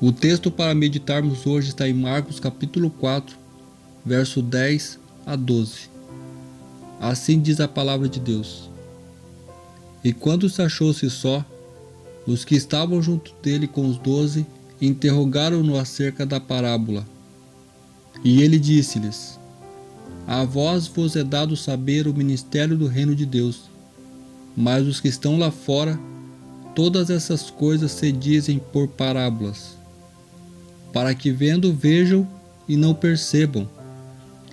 O texto para meditarmos hoje está em Marcos capítulo 4, verso 10 a 12. Assim diz a palavra de Deus. E quando se achou-se só, os que estavam junto dele com os 12 interrogaram-no acerca da parábola. E ele disse-lhes: A vós vos é dado saber o ministério do reino de Deus, mas os que estão lá fora, todas essas coisas se dizem por parábolas, para que vendo vejam e não percebam,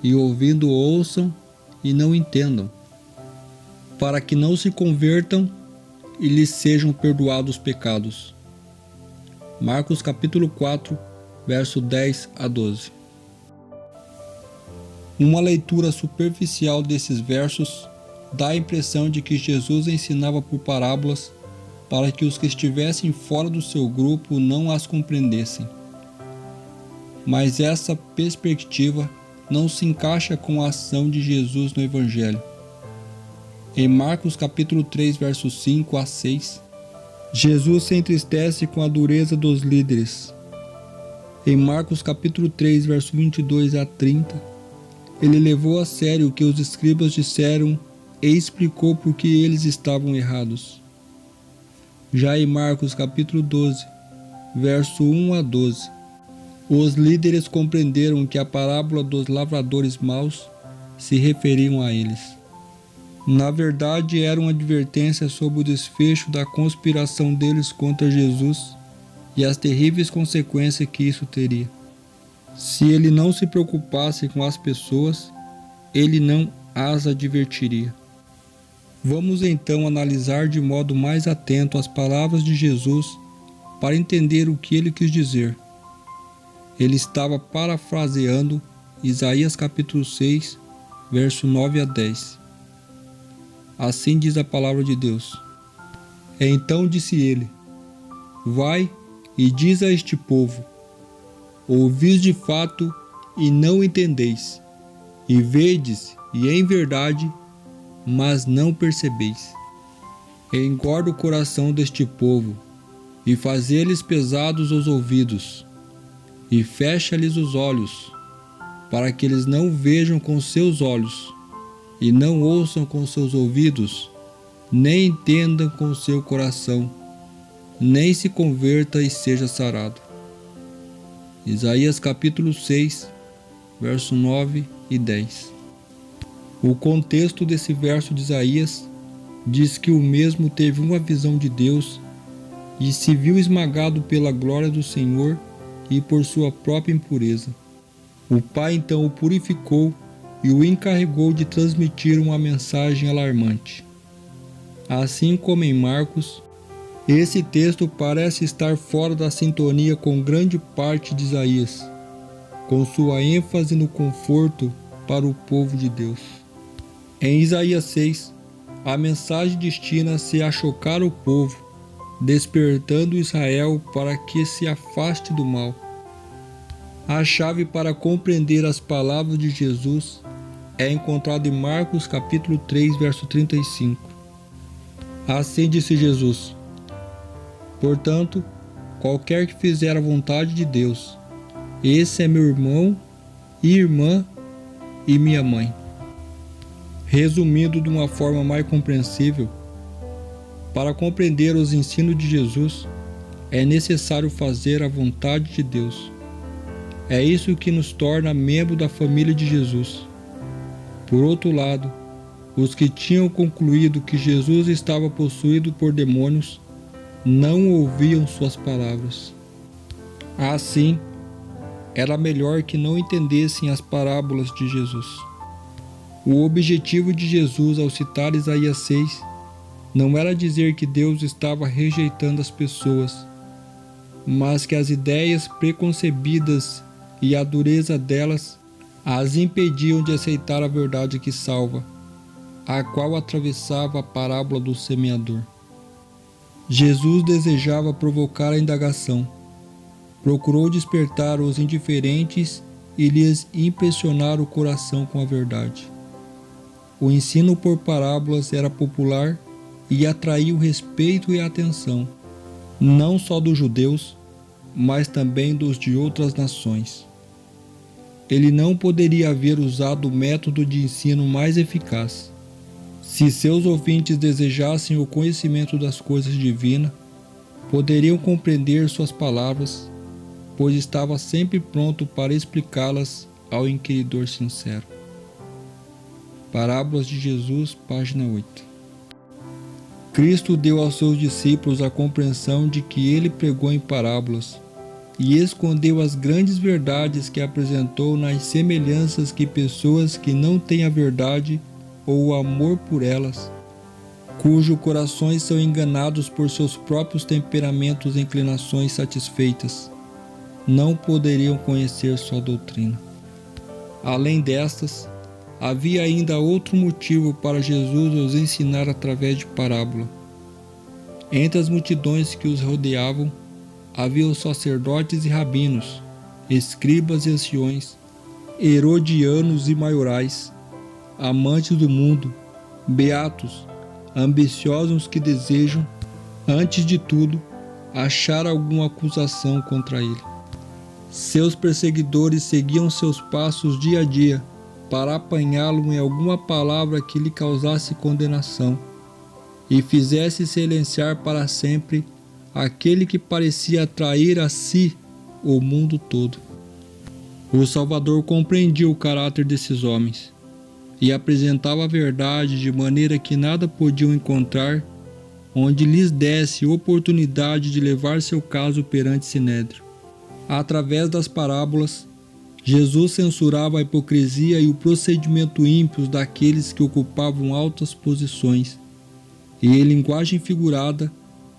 e ouvindo ouçam e não entendam, para que não se convertam e lhes sejam perdoados os pecados. Marcos capítulo 4, verso 10 a 12. Uma leitura superficial desses versos dá a impressão de que Jesus ensinava por parábolas para que os que estivessem fora do seu grupo não as compreendessem. Mas essa perspectiva não se encaixa com a ação de Jesus no Evangelho. Em Marcos capítulo 3, versos 5 a 6, Jesus se entristece com a dureza dos líderes. Em Marcos capítulo 3, verso 22 a 30, ele levou a sério o que os escribas disseram e explicou por que eles estavam errados. Já em Marcos capítulo 12, verso 1 a 12, os líderes compreenderam que a parábola dos lavradores maus se referiam a eles. Na verdade, era uma advertência sobre o desfecho da conspiração deles contra Jesus e as terríveis consequências que isso teria. Se ele não se preocupasse com as pessoas, ele não as advertiria. Vamos então analisar de modo mais atento as palavras de Jesus para entender o que ele quis dizer. Ele estava parafraseando Isaías capítulo 6, verso 9 a 10. Assim diz a palavra de Deus. Então disse ele: Vai e diz a este povo: Ouvis de fato e não entendeis, e vedes e em verdade, mas não percebeis. Engorda o coração deste povo, e fazê-lhes pesados os ouvidos, e fecha-lhes os olhos, para que eles não vejam com seus olhos, e não ouçam com seus ouvidos, nem entendam com seu coração, nem se converta e seja sarado. Isaías capítulo 6, verso 9 e 10. O contexto desse verso de Isaías diz que o mesmo teve uma visão de Deus e se viu esmagado pela glória do Senhor e por sua própria impureza. O Pai então o purificou e o encarregou de transmitir uma mensagem alarmante. Assim como em Marcos, esse texto parece estar fora da sintonia com grande parte de Isaías, com sua ênfase no conforto para o povo de Deus. Em Isaías 6, a mensagem destina-se a chocar o povo, despertando Israel para que se afaste do mal. A chave para compreender as palavras de Jesus é encontrada em Marcos capítulo 3, verso 35. Assim disse Jesus: Portanto, qualquer que fizer a vontade de Deus, esse é meu irmão e irmã e minha mãe. Resumindo de uma forma mais compreensível, para compreender os ensinos de Jesus, é necessário fazer a vontade de Deus. É isso que nos torna membro da família de Jesus. Por outro lado, os que tinham concluído que Jesus estava possuído por demônios não ouviam suas palavras. Assim, era melhor que não entendessem as parábolas de Jesus. O objetivo de Jesus ao citar Isaías 6 não era dizer que Deus estava rejeitando as pessoas, mas que as ideias preconcebidas e a dureza delas as impediam de aceitar a verdade que salva, a qual atravessava a parábola do semeador. Jesus desejava provocar a indagação. Procurou despertar os indiferentes e lhes impressionar o coração com a verdade. O ensino por parábolas era popular e atraiu o respeito e a atenção, não só dos judeus, mas também dos de outras nações. Ele não poderia haver usado o método de ensino mais eficaz. Se seus ouvintes desejassem o conhecimento das coisas divinas, poderiam compreender suas palavras, pois estava sempre pronto para explicá-las ao inquiridor sincero. Parábolas de Jesus, página 8. Cristo deu aos seus discípulos a compreensão de que ele pregou em parábolas e escondeu as grandes verdades que apresentou nas semelhanças que pessoas que não têm a verdade ou o amor por elas, cujos corações são enganados por seus próprios temperamentos e inclinações satisfeitas, não poderiam conhecer sua doutrina. Além destas, havia ainda outro motivo para Jesus os ensinar através de parábola. Entre as multidões que os rodeavam, havia os sacerdotes e rabinos, escribas e anciões, herodianos e maiorais, amantes do mundo, beatos, ambiciosos que desejam, antes de tudo, achar alguma acusação contra ele. Seus perseguidores seguiam seus passos dia a dia para apanhá-lo em alguma palavra que lhe causasse condenação e fizesse silenciar para sempre aquele que parecia atrair a si o mundo todo. O Salvador compreendia o caráter desses homens e apresentava a verdade de maneira que nada podiam encontrar onde lhes desse oportunidade de levar seu caso perante Sinédrio. Através das parábolas, Jesus censurava a hipocrisia e o procedimento ímpios daqueles que ocupavam altas posições, e em linguagem figurada,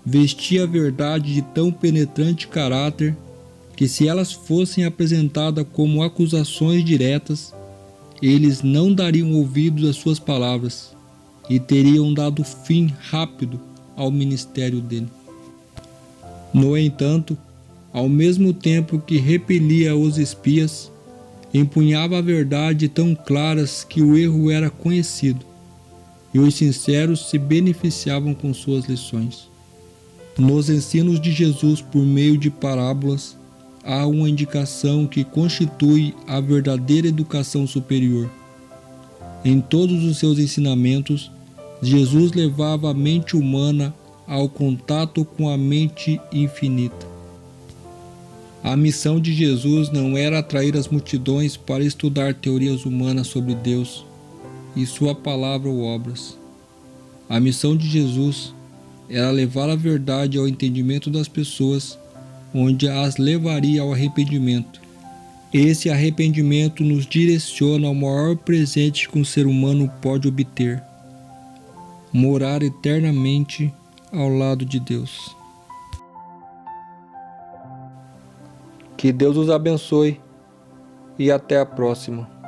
vestia a verdade de tão penetrante caráter que, se elas fossem apresentadas como acusações diretas, eles não dariam ouvidos às suas palavras e teriam dado fim rápido ao ministério dele. No entanto, ao mesmo tempo que repelia os espias, empunhava a verdade tão claras que o erro era conhecido, e os sinceros se beneficiavam com suas lições. Nos ensinos de Jesus por meio de parábolas, há uma indicação que constitui a verdadeira educação superior. Em todos os seus ensinamentos, Jesus levava a mente humana ao contato com a mente infinita. A missão de Jesus não era atrair as multidões para estudar teorias humanas sobre Deus e sua palavra ou obras. A missão de Jesus era levar a verdade ao entendimento das pessoas, onde as levaria ao arrependimento. Esse arrependimento nos direciona ao maior presente que um ser humano pode obter: morar eternamente ao lado de Deus. Que Deus os abençoe e até a próxima.